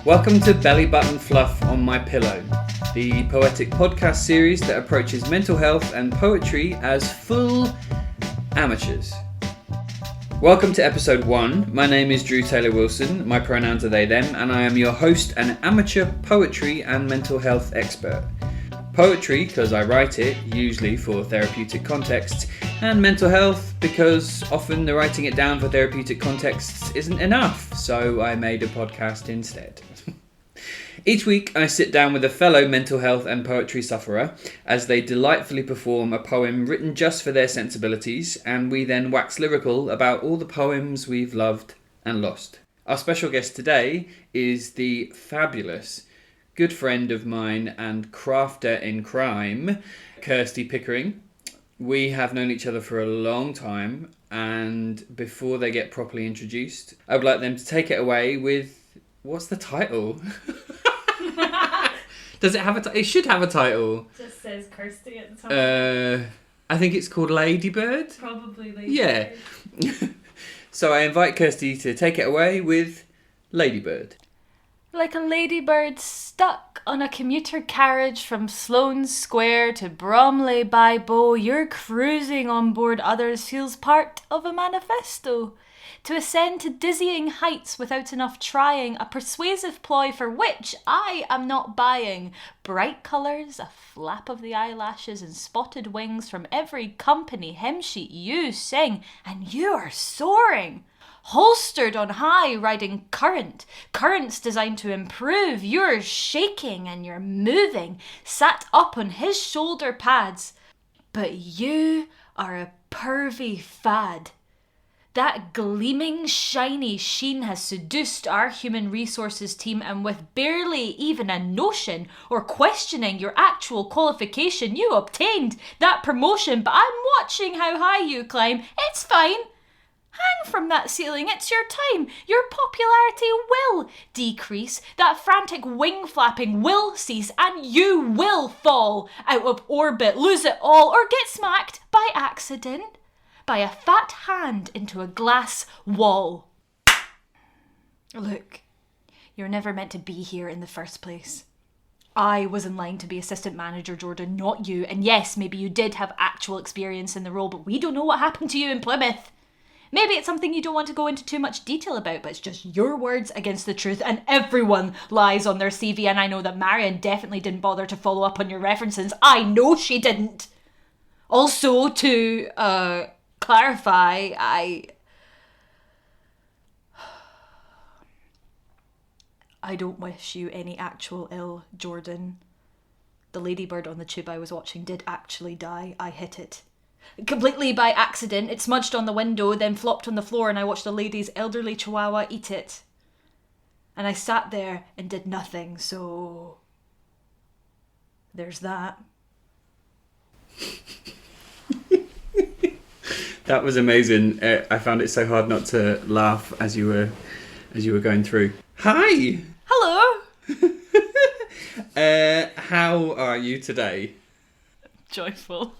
Welcome to Button Fluff on My Pillow, the poetic podcast series that approaches mental health and poetry as full amateurs. Welcome to episode 1. My name is Drew Taylor Wilson, my pronouns are they, them, and I am your host and amateur poetry and mental health expert. Poetry, because I write it, usually for therapeutic contexts, and mental health, because often the writing it down for therapeutic contexts isn't enough, so I made a podcast instead. Each week I sit down with a fellow mental health and poetry sufferer as they delightfully perform a poem written just for their sensibilities, and we then wax lyrical about all the poems we've loved and lost. Our special guest today is the fabulous good friend of mine and crafter in crime, Kirsty Pickering. We have known each other for a long time, and before they get properly introduced, I would like them to take it away with... What's the title? Does it have a title? It should have a title. Just says Kirsty at the top. I think it's called Ladybird. Probably Ladybird. Yeah. So I invite Kirsty to take it away with Ladybird. Like a ladybird stuck on a commuter carriage from Sloane Square to Bromley by Bow, your cruising on board others feels part of a manifesto. To ascend to dizzying heights without enough trying, a persuasive ploy for which I am not buying. Bright colours, a flap of the eyelashes and spotted wings from every company hymn sheet you sing, and you are soaring. Holstered on high, riding currents designed to improve. You're shaking and you're moving, sat up on his shoulder pads. But you are a pervy fad. That gleaming, shiny sheen has seduced our human resources team, and with barely even a notion or questioning your actual qualification, you obtained that promotion. But I'm watching how high you climb. It's fine. Hang from that ceiling, it's your time. Your popularity will decrease. That frantic wing flapping will cease, and you will fall out of orbit, lose it all, or get smacked by accident by a fat hand into a glass wall. Look, you're never meant to be here in the first place. I was in line to be assistant manager, Jordan, not you. And yes, maybe you did have actual experience in the role, but we don't know what happened to you in Plymouth. Maybe it's something you don't want to go into too much detail about, but it's just your words against the truth, and everyone lies on their CV, and I know that Marion definitely didn't bother to follow up on your references. I know she didn't. Also, to clarify, I don't wish you any actual ill, Jordan. The ladybird on the tube I was watching did actually die. I hit it. Completely by accident. It smudged on the window, then flopped on the floor, and I watched a lady's elderly chihuahua eat it. And I sat there and did nothing, so... there's that. That was amazing. I found it so hard not to laugh as you were going through. Hi! Hello! How are you today? Joyful.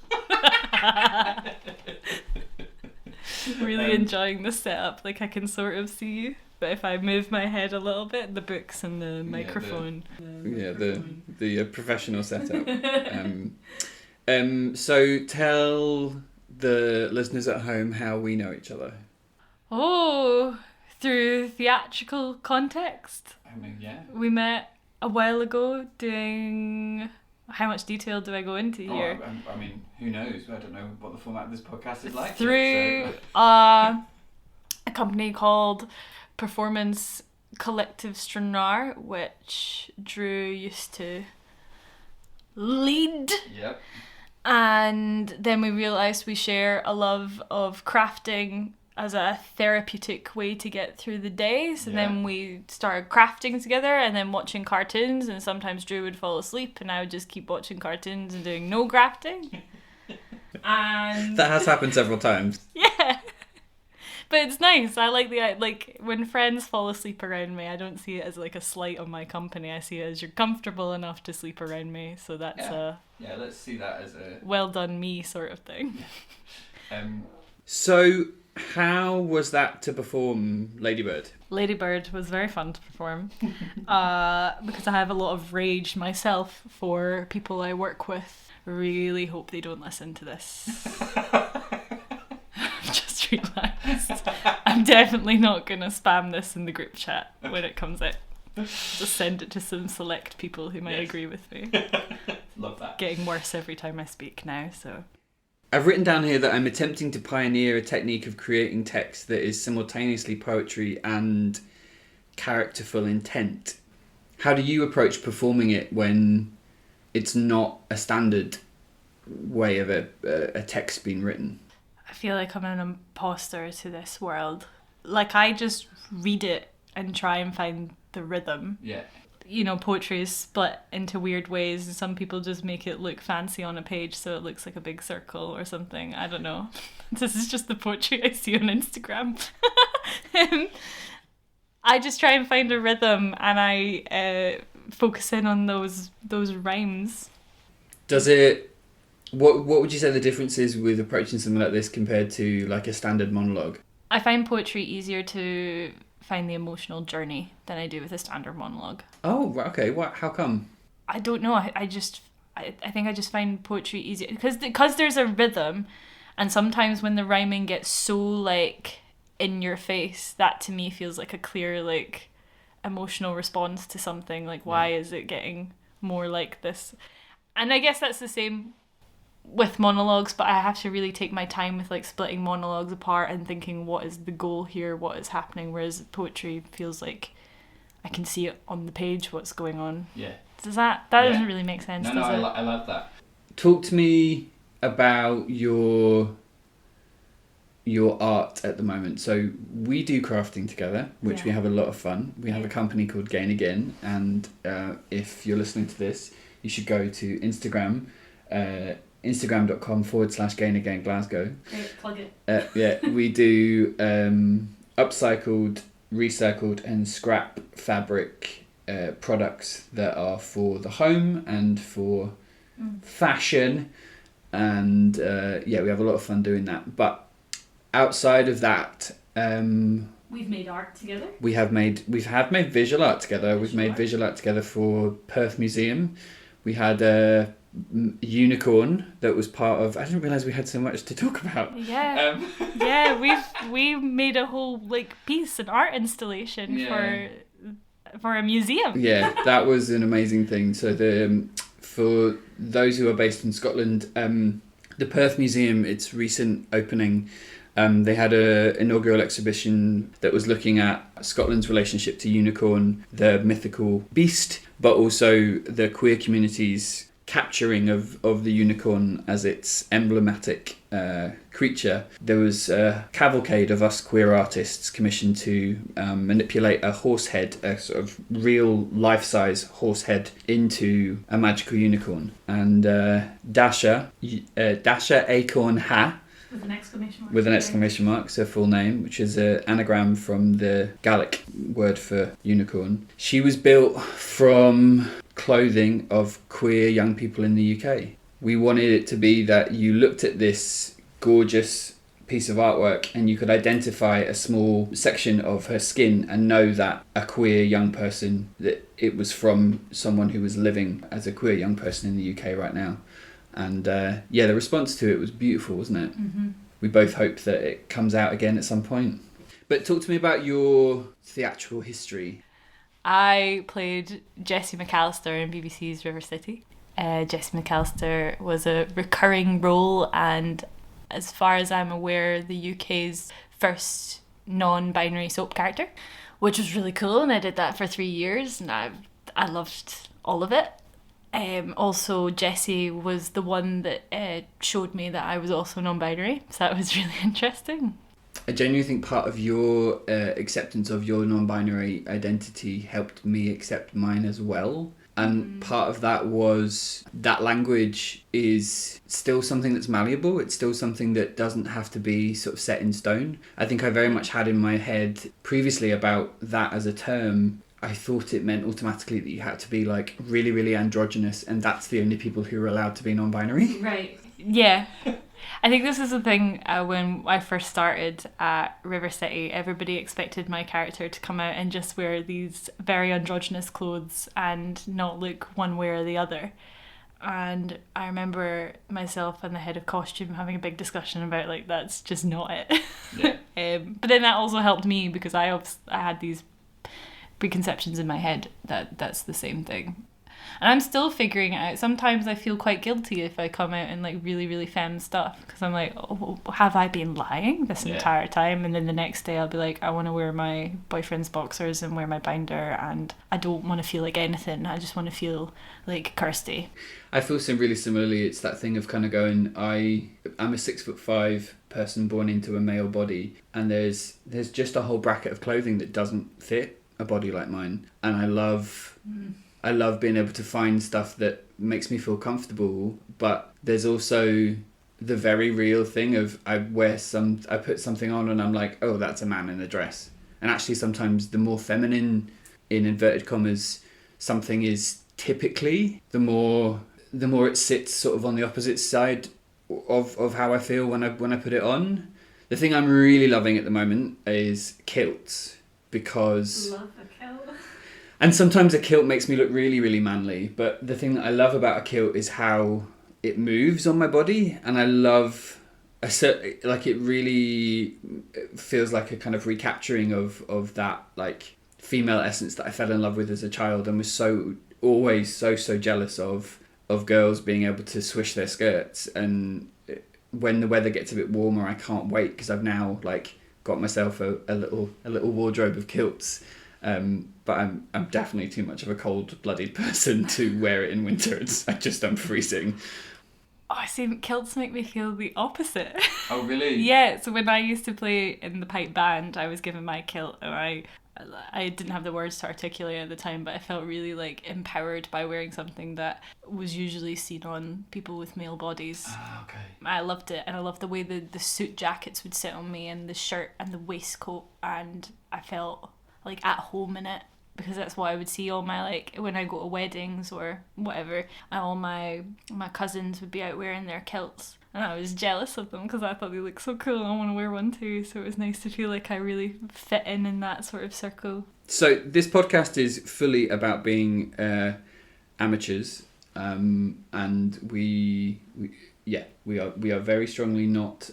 Really enjoying the setup. Like, I can sort of see you, but if I move my head a little bit, the books and the microphone. The professional setup. So tell the listeners at home how we know each other. Oh, through theatrical context. I mean, yeah. We met a while ago doing... How much detail do I go into here? I mean, who knows? I don't know what the format of this podcast is like. Through a company called Performance Collective Stranraer, which Drew used to lead. Yep. And then we realised we share a love of crafting as a therapeutic way to get through the day. So then we started crafting together and then watching cartoons, and sometimes Drew would fall asleep and I would just keep watching cartoons and doing no crafting. And that has happened several times. Yeah. But it's nice. I like when friends fall asleep around me, I don't see it as like a slight on my company. I see it as you're comfortable enough to sleep around me. So that's yeah, let's see that as a well done me sort of thing. So How was that to perform Ladybird? Ladybird was very fun to perform because I have a lot of rage myself for people I work with. Really hope they don't listen to this. I've just realised I'm definitely not going to spam this in the group chat when it comes out. Just send it to some select people who might agree with me. Love that. Getting worse every time I speak now, so... I've written down here that I'm attempting to pioneer a technique of creating text that is simultaneously poetry and characterful intent. How do you approach performing it when it's not a standard way of a text being written? I feel like I'm an imposter to this world. Like, I just read it and try and find the rhythm. Yeah. You know, poetry is split into weird ways, and some people just make it look fancy on a page so it looks like a big circle or something. I don't know. This is just the poetry I see on Instagram. I just try and find a rhythm, and I focus in on those rhymes. Does it... What would you say the difference is with approaching something like this compared to like a standard monologue? I find poetry easier to find the emotional journey than I do with a standard monologue. Oh, okay. What? How come? I don't know. I think I just find poetry easier because there's a rhythm, and sometimes when the rhyming gets so like in your face, that to me feels like a clear like emotional response to something. Like, why is it getting more like this? And I guess that's the same with monologues, but I have to really take my time with like splitting monologues apart and thinking, what is the goal here, what is happening, whereas poetry feels like I can see it on the page what's going on. Yeah. Does that doesn't really make sense, does it? I love that. Talk to me about your art at the moment. So we do crafting together, which we have a lot of fun. We have a company called Gain Again, and if you're listening to this, you should go to Instagram, instagram.com/Gain Again Glasgow. Great, plug it. We do upcycled, recycled and scrap fabric products that are for the home and for fashion, and we have a lot of fun doing that. But outside of that, we've made art together. We have made visual art together. We've made visual art together for Perth Museum. We had a unicorn that was part of... I didn't realise we had so much to talk about. Yeah. We made a whole like piece, an art installation for a museum. Yeah, that was an amazing thing. So for those who are based in Scotland, the Perth Museum, its recent opening, they had an inaugural exhibition that was looking at Scotland's relationship to unicorn, the mythical beast, but also the queer community's capturing of the unicorn as its emblematic creature. There was a cavalcade of us queer artists commissioned to manipulate a horse head, a sort of real life-size horse head, into a magical unicorn. And Dasha Acorn Ha, with an exclamation mark. With an exclamation mark, it's her full name, which is an anagram from the Gaelic word for unicorn. She was built from clothing of queer young people in the UK. We wanted it to be that you looked at this gorgeous piece of artwork and you could identify a small section of her skin and know that a queer young person, that it was from someone who was living as a queer young person in the UK right now. And the response to it was beautiful, wasn't it? Mm-hmm. We both hope that it comes out again at some point. But talk to me about your theatrical history. I played Jessie McAllister in BBC's River City. Jessie McAllister was a recurring role, and as far as I'm aware, the UK's first non-binary soap character, which was really cool, and I did that for 3 years, and I loved all of it. Also, Jessie was the one that showed me that I was also non-binary, so that was really interesting. I genuinely think part of your acceptance of your non-binary identity helped me accept mine as well. And part of that was that language is still something that's malleable. It's still something that doesn't have to be sort of set in stone. I think I very much had in my head previously about that as a term. I thought it meant automatically that you had to be like really, really androgynous, and that's the only people who are allowed to be non-binary. Right. Yeah. I think this is the thing when I first started at River City, everybody expected my character to come out and just wear these very androgynous clothes and not look one way or the other. And I remember myself and the head of costume having a big discussion about, like, that's just not it. Yeah. But then that also helped me because I had these preconceptions in my head that that's the same thing. And I'm still figuring it out. Sometimes I feel quite guilty if I come out in like really, really femme stuff because I'm like, oh, have I been lying this entire time? And then the next day I'll be like, I want to wear my boyfriend's boxers and wear my binder and I don't want to feel like anything. I just want to feel like Kirsty. I feel really similarly. It's that thing of kind of going, I'm a 6'5" person born into a male body, and there's just a whole bracket of clothing that doesn't fit a body like mine. And I love being able to find stuff that makes me feel comfortable, but there's also the very real thing of I put something on and I'm like, oh, that's a man in a dress. And actually sometimes the more feminine, in inverted commas, something is, typically the more it sits sort of on the opposite side of how I feel when I put it on. The thing I'm really loving at the moment is kilts, because Love a kilt. And sometimes a kilt makes me look really, really manly. But the thing that I love about a kilt is how it moves on my body. And I love, like, it really feels like a kind of recapturing of that, like, female essence that I fell in love with as a child and was always so jealous of girls being able to swish their skirts. And when the weather gets a bit warmer, I can't wait because I've now, like, got myself a little wardrobe of kilts. But I'm definitely too much of a cold-blooded person to wear it in winter. I'm freezing. Oh, see, kilts make me feel the opposite. Oh, really? Yeah, so when I used to play in the pipe band, I was given my kilt, and I didn't have the words to articulate at the time, but I felt really, like, empowered by wearing something that was usually seen on people with male bodies. Ah, okay. I loved it, and I loved the way the suit jackets would sit on me, and the shirt and the waistcoat, and I felt, like, at home in it. Because that's what I would see all my, like, when I go to weddings or whatever, all my cousins would be out wearing their kilts. And I was jealous of them because I thought they looked so cool and I want to wear one too. So it was nice to feel like I really fit in that sort of circle. So this podcast is fully about being amateurs. And we are very strongly not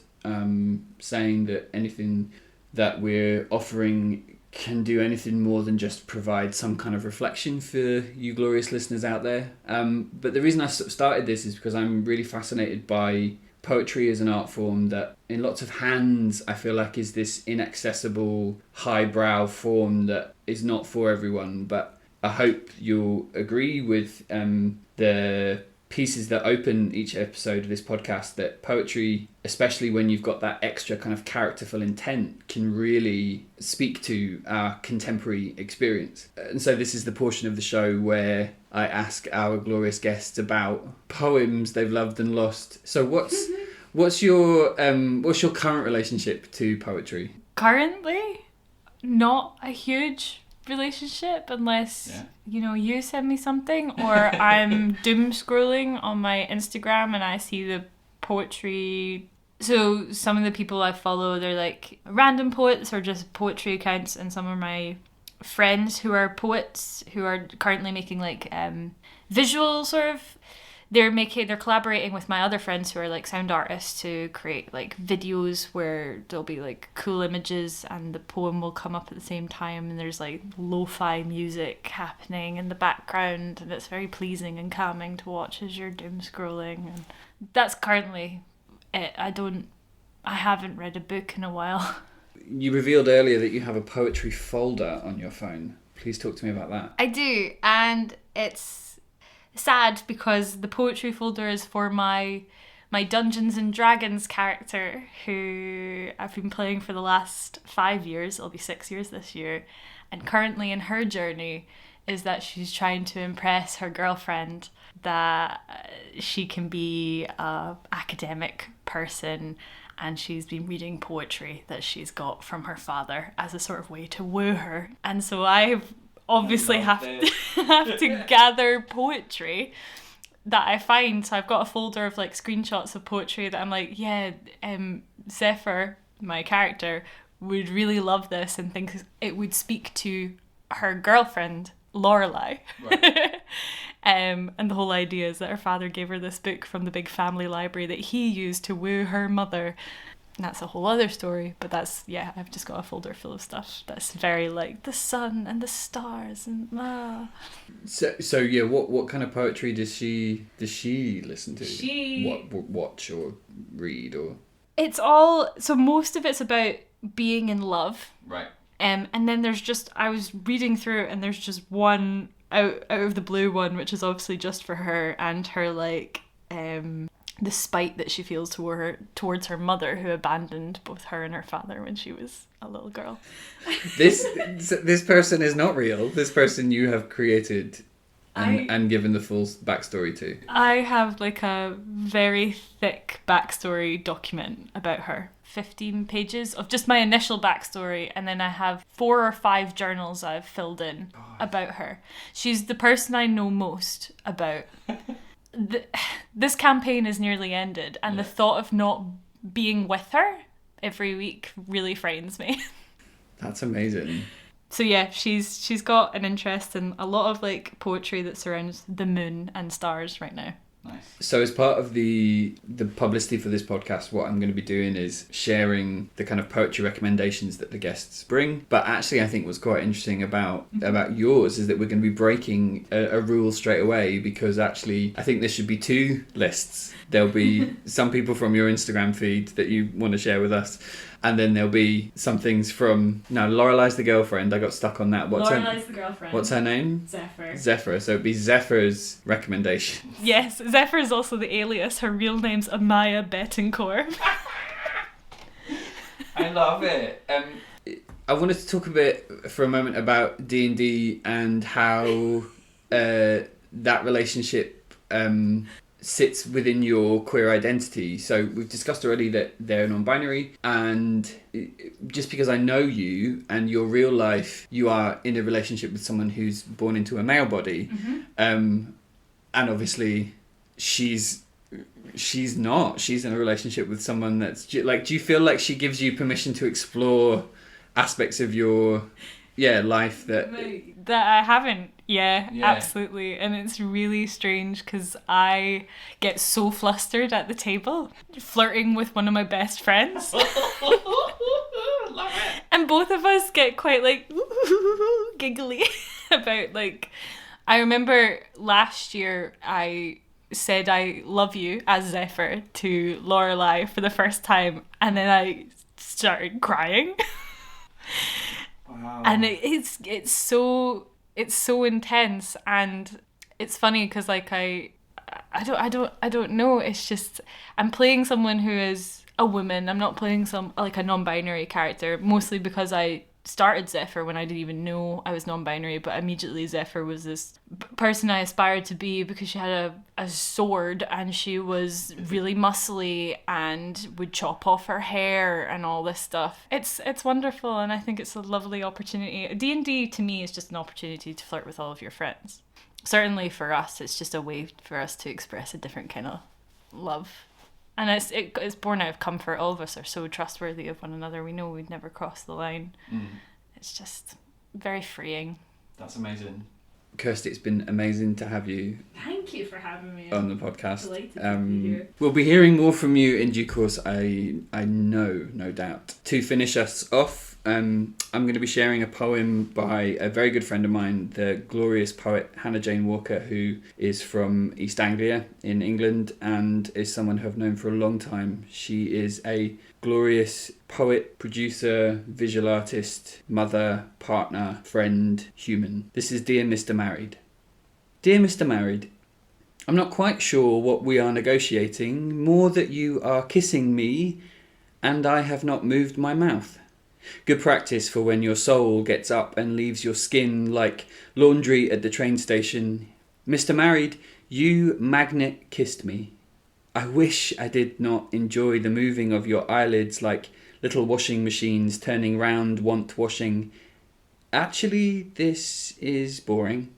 saying that anything that we're offering can do anything more than just provide some kind of reflection for you glorious listeners out there. But the reason I started this is because I'm really fascinated by poetry as an art form that in lots of hands I feel like is this inaccessible highbrow form that is not for everyone. But I hope you'll agree with the pieces that open each episode of this podcast that poetry, especially when you've got that extra kind of characterful intent, can really speak to our contemporary experience. And so this is the portion of the show where I ask our glorious guests about poems they've loved and lost. So what's your current relationship to poetry? Currently, not a huge relationship unless you send me something or I'm doom scrolling on my Instagram and I see the poetry. So some of the people I follow, they're like random poets or just poetry accounts, and some of my friends who are poets who are currently making like visual sort of, they're collaborating with my other friends who are like sound artists to create like videos where there'll be like cool images and the poem will come up at the same time, and there's like lo-fi music happening in the background, and it's very pleasing and calming to watch as you're doom scrolling. And that's currently it. I haven't read a book in a while. You revealed earlier that you have a poetry folder on your phone. Please talk to me about that. I do, and it's sad because the poetry folder is for my Dungeons and Dragons character who I've been playing for the last 5 years. It'll be 6 years this year. And currently in her journey is that she's trying to impress her girlfriend that she can be an academic person, and she's been reading poetry that she's got from her father as a sort of way to woo her. And so I've obviously have to gather poetry that I find. So I've got a folder of like screenshots of poetry that I'm like, Zephyr, my character, would really love this and think it would speak to her girlfriend, Lorelei. Right. And the whole idea is that her father gave her this book from the big family library that he used to woo her mother. And that's a whole other story, but I've just got a folder full of stuff that's very like the sun and the stars and So what kind of poetry does she listen to? Watch or read or? It's all, so most of it's about being in love. Right. And then I was reading through and there's just one out of the blue one, which is obviously just for her and her like the spite that she feels towards her mother, who abandoned both her and her father when she was a little girl. This person is not real. This person you have created and given the full backstory to. I have like a very thick backstory document about her. 15 pages of just my initial backstory, and then I have 4 or 5 journals I've filled in about her. She's the person I know most about. This campaign is nearly ended, and the thought of not being with her every week really frightens me. That's amazing. So yeah, she's got an interest in a lot of like poetry that surrounds the moon and stars right now. Nice. So as part of the publicity for this podcast, what I'm going to be doing is sharing the kind of poetry recommendations that the guests bring. But actually, I think what's quite interesting about yours is that we're going to be breaking a rule straight away, because actually I think there should be 2 lists. There'll be some people from your Instagram feed that you want to share with us. And then there'll be some things from... Now, Lorelei's the girlfriend. I got stuck on that. Lorelei's the girlfriend. What's her name? Zephyr. So it'd be Zephyr's recommendation. Yes, Zephyr is also the alias. Her real name's Amaya Bettencourt. I love it. I wanted to talk a bit for a moment about D&D and how that relationship... sits within your queer identity. So we've discussed already that they're non-binary, and just because I know you and your real life, you are in a relationship with someone who's born into a male body, and obviously she's not. She's in a relationship with someone that's like. Do you feel like she gives you permission to explore aspects of your life that I haven't? Yeah, absolutely. And it's really strange because I get so flustered at the table flirting with one of my best friends. Love it. And both of us get quite like giggly about like... I remember last year I said I love you as Zephyr to Lorelei for the first time, and then I started crying. Wow. And it's so intense, and it's funny because like I don't know. It's just I'm playing someone who is a woman. I'm not playing a non-binary character, mostly because I started Zephyr when I didn't even know I was non-binary, but immediately Zephyr was this person I aspired to be because she had a sword and she was really muscly and would chop off her hair and all this stuff. It's wonderful, and I think it's a lovely opportunity. D&D to me is just an opportunity to flirt with all of your friends. Certainly for us, it's just a way for us to express a different kind of love. And it's born out of comfort. All of us are so trustworthy of one another. We know we'd never cross the line. It's just very freeing. That's amazing. Kirsty, it's been amazing to have you. Thank you for having me on the podcast. Delighted to be here. We'll be hearing more from you in due course, I know, no doubt. To finish us off, I'm going to be sharing a poem by a very good friend of mine, the glorious poet Hannah Jane Walker, who is from East Anglia in England and is someone who I've known for a long time. She is a glorious poet, producer, visual artist, mother, partner, friend, human. This is Dear Mr. Married. Dear Mr. Married, I'm not quite sure what we are negotiating, more that you are kissing me and I have not moved my mouth. Good practice for when your soul gets up and leaves your skin like laundry at the train station. Mr. Married, you magnet kissed me. I wish I did not enjoy the moving of your eyelids like little washing machines turning round want washing. Actually, this is boring.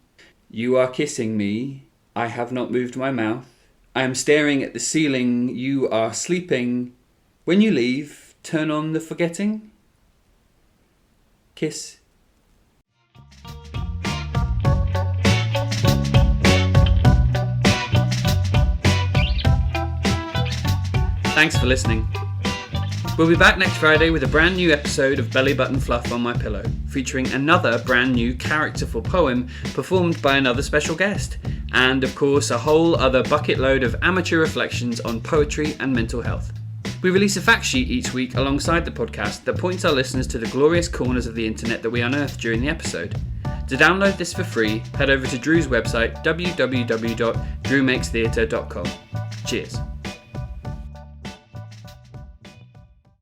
You are kissing me I have not moved my mouth. I am staring at the ceiling. You are sleeping. When you leave, turn on the forgetting. Kiss. Thanks for listening. We'll be back next Friday with a brand new episode of Belly Button Fluff on My Pillow, featuring another brand new characterful poem performed by another special guest, and of course a whole other bucket load of amateur reflections on poetry and mental health. We release a fact sheet each week alongside the podcast that points our listeners to the glorious corners of the internet that we unearth during the episode. To download this for free, head over to Drew's website www.drewmakestheatre.com. Cheers.